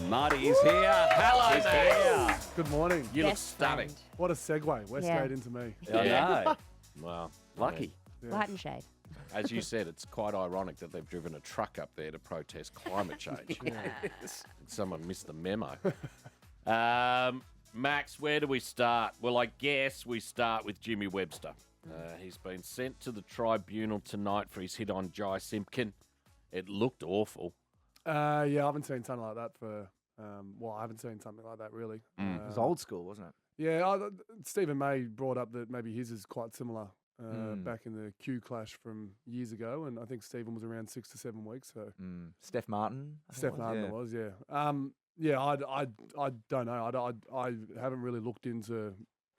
Marty's here. Hello, there. Good morning. You look Best stunning. friend. What a segue. We're straight into me. I know. Well, Lucky. Yes. Light and shade. as you said, it's quite ironic that they've driven a truck up there to protest climate change. Someone missed the memo. Max, where do we start? Well, I guess we start with Jimmy Webster. He's been sent to the tribunal tonight for his hit on Jai Simpkin. It looked awful. Yeah, I haven't seen something like that for. I haven't seen something like that really. It was old school, wasn't it? Yeah, Stephen May brought up that maybe his is quite similar back in the Q clash from years ago, and I think Stephen was around 6 to 7 weeks. So Steph Martin. It was, yeah. Yeah, I don't know. I haven't really looked into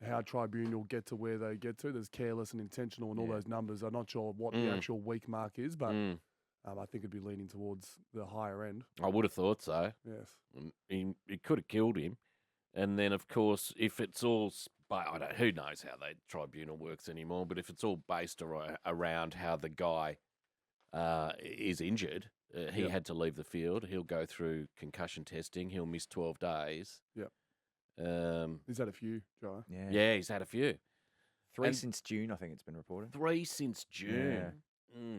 how tribunal get to where they get to. There's careless and intentional and all those numbers. I'm not sure what the actual week mark is, but I think it'd be leaning towards the higher end. I would have thought so. Yes. It could have killed him. And then, of course, if it's all, who knows how the tribunal works anymore, but if it's all based around how the guy is injured, he had to leave the field. He'll go through concussion testing. He'll miss 12 days. Yep. He's had a few, Joe. Yeah, he's had a few. Three since June, I think it's been reported. 3 since June. Yeah.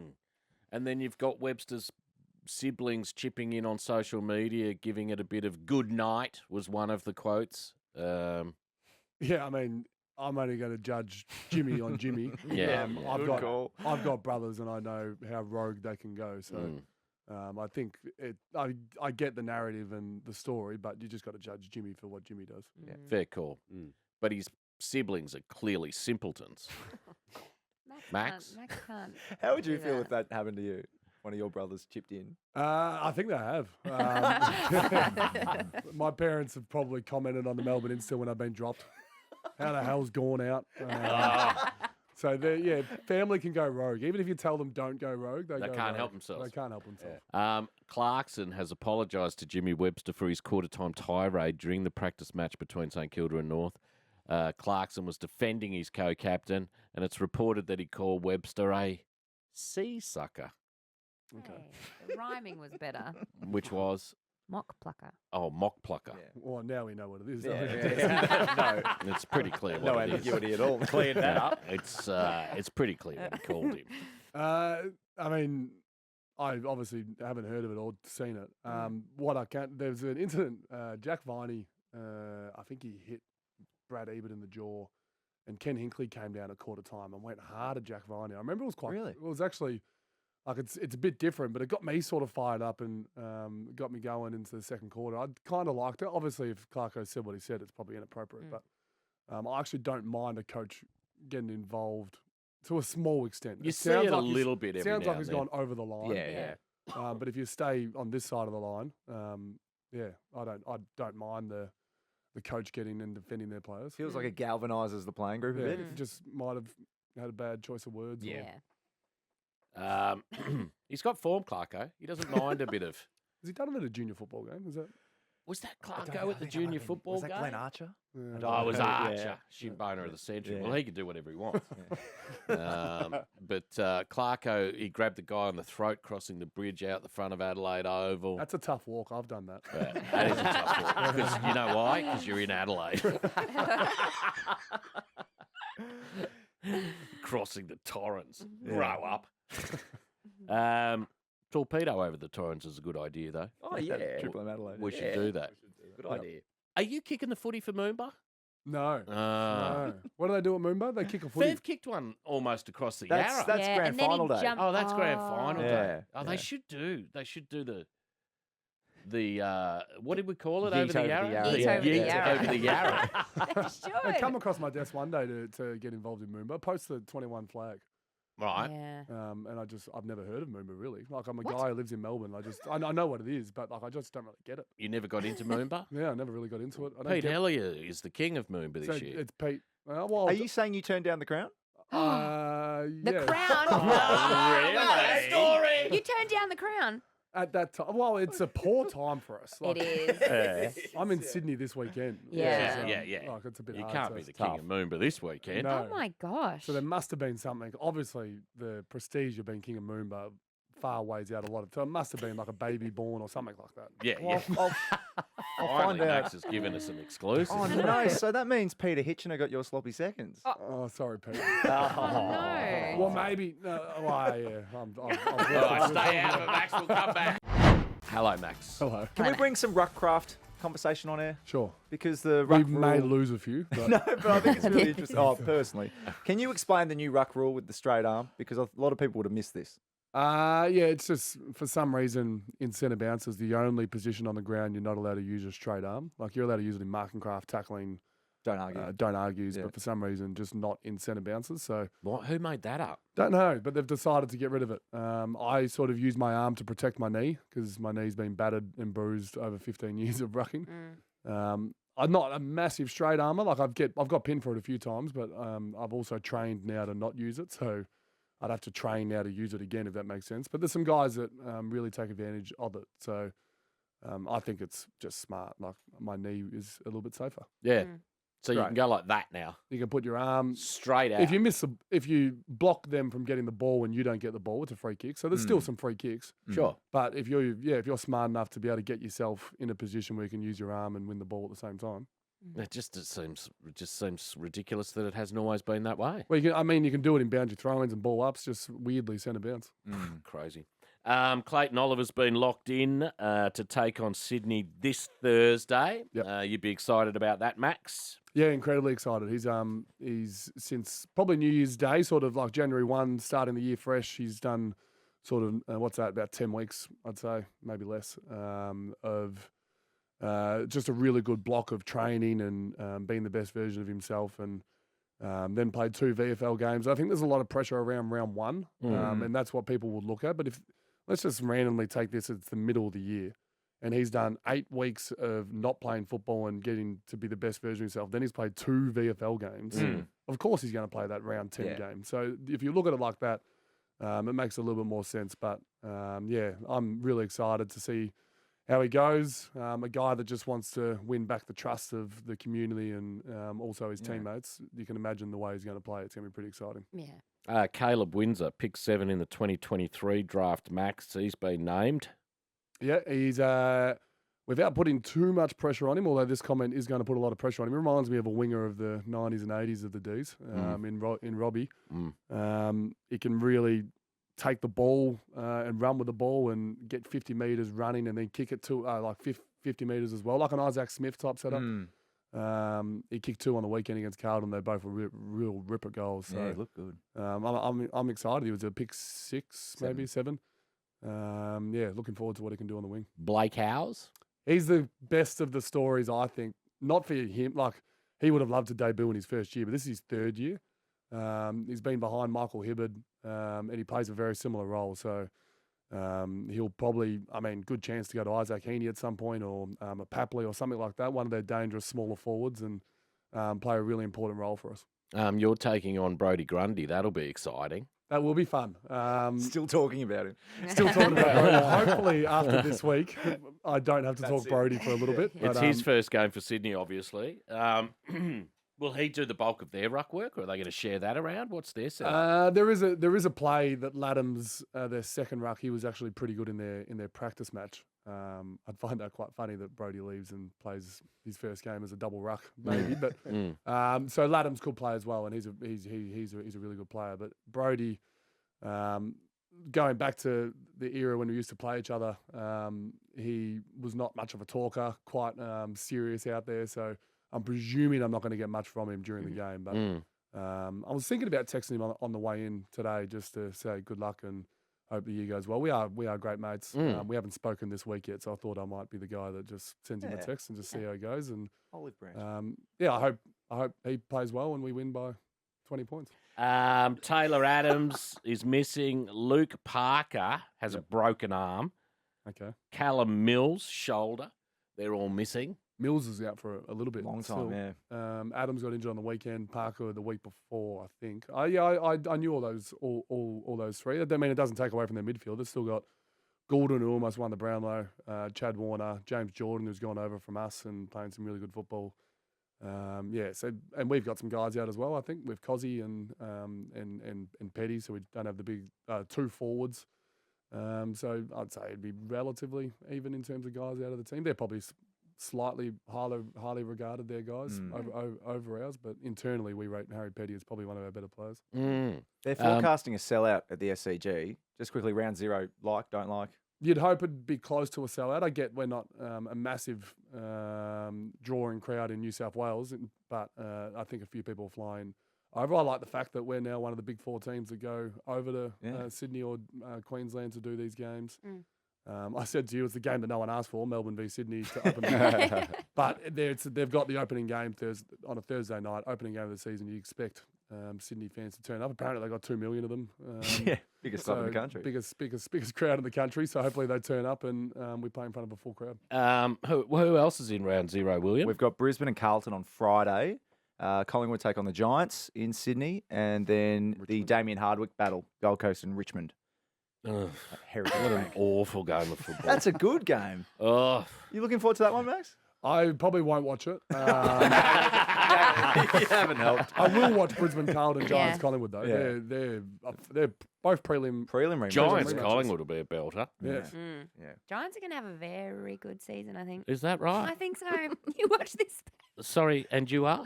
And then you've got Webster's siblings chipping in on social media, giving it a bit of good night, was one of the quotes. Yeah, I mean, I'm only going to judge Jimmy on Jimmy. I've got brothers, and I know how rogue they can go. So I think I get the narrative and the story, but you just got to judge Jimmy for what Jimmy does. Yeah, fair call. But his siblings are clearly simpletons. Max can't. How would you feel if that happened to you? One of your brothers chipped in. I think they have. My parents have probably commented on the Melbourne Insta when I've been dropped. How the hell's gone out? So, family can go rogue. Even if you tell them don't go rogue, they can't help themselves. They can't help themselves. Yeah. Clarkson has apologised to Jimmy Webster for his quarter-time tirade during the practice match between St Kilda and North. Clarkson was defending his co-captain, and it's reported that he called Webster a sea sucker. Okay. The rhyming was better. Which was? Mock plucker. Oh, mock plucker. Yeah. Well, now we know what it is. No, it's pretty clear what no it is. ambiguity at all. Cleared that up. It's pretty clear what he called him. I mean, I obviously haven't heard of it or seen it. What I can, there's an incident. Jack Viney, I think he hit Brad Ebert in the jaw, and Ken Hinckley came down at quarter time and went hard at Jack Viney. I remember it was quite. Really? It was actually. Like it's a bit different, but it got me sort of fired up and got me going into the second quarter. I kind of liked it. Obviously, if Clarko said what he said, it's probably inappropriate. But I actually don't mind a coach getting involved to a small extent. You see it a little bit every now sounds like and he's then. gone over the line. Yeah. But if you stay on this side of the line, I don't mind the coach getting and defending their players. Feels like it galvanises the playing group a bit. Just might have had a bad choice of words. Yeah. He's got form, Clarko. He doesn't mind a bit of. Has he done it at a junior football game? Is that? Was that Clarko at the junior football was that game? Glenn Archer? Yeah. Oh, it was Archer, Yeah. shin boner of the century. Yeah. Well, he could do whatever he wants. But Clarko, he grabbed the guy on the throat crossing the bridge out the front of Adelaide Oval. That's a tough walk. I've done that. That is a tough walk. Because you know why? Because you're in Adelaide. Crossing the Torrens. Grow up. Torpedo over the Torrens is a good idea, though. Oh, yeah. Triple M Adelaide. We should do that. Good idea. Are you kicking the footy for Moomba? No. No. What do they do at Moomba? They kick a footy. They've kicked one almost across the That's Yarra. grand and then final he day. jumped- Oh, that's grand final day. Yeah, Oh, yeah. they should do the what did we call it? Yeet over the over the Yarra? Yarra. Yeet over the Yeet Yarra. over the Yarra. They Should. come across my desk one day to get involved in Moomba. Post the 21 flag. Right. Yeah. And I've never heard of Moomba really. Like I'm a What? guy who lives in Melbourne. I know what it is, but like I just don't really get it. You never got into Moomba? Yeah, I never really got into it. I don't Pete get Elliott is the king of Moomba this So year. it's Pete. Well, Are you saying you turned down the crown? The yeah. crown. Really? Story. You turned down the crown. At that time, well, it's a poor time for us. Like, It is. I'm in Sydney this weekend. Yeah. Yeah. Like it's a bit You hard can't to- be the king of Moomba this weekend. No. Oh my gosh. So there must have been something. Obviously, the prestige of being king of Moomba far weighs out a lot of. So it must have been like a baby born or something like that. Yeah. Well, find out. Max has given us an exclusive. Oh, no. So that means Peter Hitchener got your sloppy seconds. Oh, sorry, Pete. No. Well, maybe. No, yeah. I'm All right, stay out of it, Max. We'll come back. Hello, Max. Hello. Can we bring some ruckcraft conversation on air? Sure. Because the We ruck may rule... lose a few. But No, but I think it's really interesting. Oh, personally. Can you explain the new ruck rule with the straight arm? Because a lot of people would have missed this. yeah, it's just for some reason in centre bounces, the only position on the ground you're not allowed to use your straight arm. Like you're allowed to use it in marking craft, tackling, Don't argue. don't argues, Yeah. but for some reason just not in centre bounces. So What? Who made that up? don't know, but they've decided to get rid of it. I sort of use my arm to protect my knee because my knee's been battered and bruised over 15 years of rucking. I'm not a massive straight armer. Like I've got pinned for it a few times, but I've also trained now to not use it. So I'd have to train now to use it again, if that makes sense. But there's some guys that really take advantage of it. So I think it's just smart. Like my knee is a little bit safer. Yeah. So you Right. can go like that now, You can put your arm. straight out. If you block them from getting the ball when you don't get the ball, it's a free kick. So there's still some free kicks. Sure. But if you're smart enough to be able to get yourself in a position where you can use your arm and win the ball at the same time. It just seems ridiculous that it hasn't always been that way. Well, you can do it in boundary throw-ins and ball ups, just weirdly centre bounce. Crazy. Clayton Oliver's been locked in to take on Sydney this Thursday. Yep. You'd be excited about that, Max? Yeah, incredibly excited. He's since probably New Year's Day, sort of like January 1, starting the year fresh. He's done sort of about 10 weeks, I'd say, maybe less, of just a really good block of training and being the best version of himself, and then played 2 VFL games. I think there's a lot of pressure around round 1, and that's what people would look at. But let's just randomly take this, it's the middle of the year, and he's done 8 weeks of not playing football and getting to be the best version of himself. Then he's played 2 VFL games. Of course he's going to play that round 10 game. So if you look at it like that, it makes a little bit more sense. But yeah, I'm really excited to see how he goes. A guy that just wants to win back the trust of the community and also his teammates. You can imagine the way he's going to play. It's going to be pretty exciting. Yeah. Caleb Windsor, pick 7 in the 2023 draft, Max. He's been named. Yeah, he's without putting too much pressure on him, although this comment is going to put a lot of pressure on him. It reminds me of a winger of the 90s and 80s of the Dees in Robbie. He can really take the ball and run with the ball and get 50 metres running and then kick it to like 50 metres as well, like an Isaac Smith type setup. He kicked 2 on the weekend against Carlton. They both were real ripper goals. So Yeah, look good. I'm excited. He was a pick 6, maybe 7. Yeah, looking forward to what he can do on the wing. Blake Howes. He's the best of the stories, I think. Not for him. Like, he would have loved to debut in his first year, but this is his 3rd year. He's been behind Michael Hibberd, and he plays a very similar role. So he'll probably, good chance to go to Isaac Heaney at some point, or a Papley or something like that, one of their dangerous smaller forwards, and play a really important role for us. You're taking on Brodie Grundy. That'll be exciting. That will be fun. Still talking about him. Still talking about Brodie. Hopefully after this week, I don't have to talk Brodie for a little bit. It's but, his first game for Sydney, obviously. Will he do the bulk of their ruck work, or are they going to share that around? What's their setup? There is a play that Laddams, their second ruck, he was actually pretty good in their practice match. I'd find that quite funny that Brodie leaves and plays his first game as a double ruck, maybe. But so Laddams could play as well, and he's a really good player. But Brodie, going back to the era when we used to play each other, he was not much of a talker, quite serious out there. So I'm presuming I'm not going to get much from him during the game. But I was thinking about texting him on the way in today just to say good luck and hope the year goes well. We are great mates. We haven't spoken this week yet, so I thought I might be the guy that just sends him a text and just see how it goes. And Olive branch. yeah, I hope he plays well and we win by 20 points. Taylor Adams is missing. Luke Parker has a broken arm. Okay. Callum Mills, shoulder. They're all missing. Mills is out for a little bit. Long still. time, yeah. Adams got injured on the weekend. Parker the week before, I think. I knew all those 3. I mean, it doesn't take away from their midfield. They've still got Goulden, who almost won the Brownlow, Chad Warner, James Jordan, who's gone over from us and playing some really good football. So and we've got some guys out as well. I think with Cozzy and Petty, so we don't have the big 2 forwards. So I'd say it'd be relatively even in terms of guys out of the team. They're probably slightly highly regarded their guys over ours, but internally we rate Harry Petty as probably one of our better players. They're forecasting a sellout at the SCG. Just quickly, round 0, like, don't like. You'd hope it'd be close to a sellout. I get we're not a massive drawing crowd in New South Wales, but I think a few people are flying over. I like the fact that we're now one of the big 4 teams that go over to Sydney or Queensland to do these games. I said to you, it's the game that no one asked for, Melbourne v Sydney, to open. But they've got the opening game on a Thursday night, opening game of the season. You expect Sydney fans to turn up. Apparently, they got 2 million of them. Biggest club in the country. Biggest crowd in the country. So hopefully they turn up and we play in front of a full crowd. Who else is in round 0, William? We've got Brisbane and Carlton on Friday. Collingwood take on the Giants in Sydney, and then the Damien Hardwick battle, Gold Coast and Richmond. What an awful game of football. That's a good game. Oh, You looking forward to that one, Max? I probably won't watch it. You haven't helped. I will watch Brisbane, Carlton, Giants, Yeah. Collingwood though. Yeah. They're both prelim. Prelim Giants rematches. Collingwood will be a belter. Yeah. Giants are going to have a very good season, I think. Is that I right? think so. You watch this. Sorry, and you are?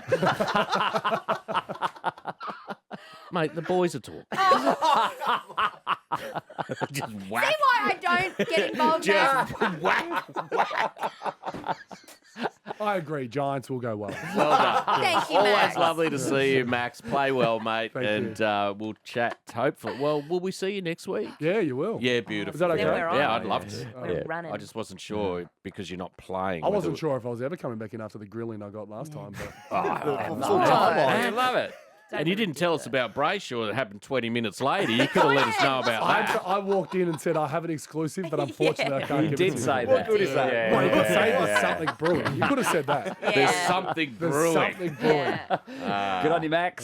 Mate, the boys are talking. Just See whack. why I don't get involved now? Just whack. I agree. Giants will go well. Well done. Thank you, Always Max. lovely to see you, Max. Play well, mate. Thank and we'll chat, hopefully. Well, will we see you next week? Yeah, you will. Yeah, beautiful. Is that okay? Then we're on. Yeah, I'd love to. We're running. I just wasn't sure because you're not playing. I wasn't whether- sure if I was ever coming back in after the grilling I got last time. But I love it. And you didn't tell us about Brayshaw that happened 20 minutes later. You could have let us know about that. I walked in and said I have an exclusive, but unfortunately I can't You give did it to you. say What that. good is that? Yeah. Well, you could say there's something brewing. You could have said that. There's Yeah. something There's brewing. something brewing. Yeah. Good on you, Max.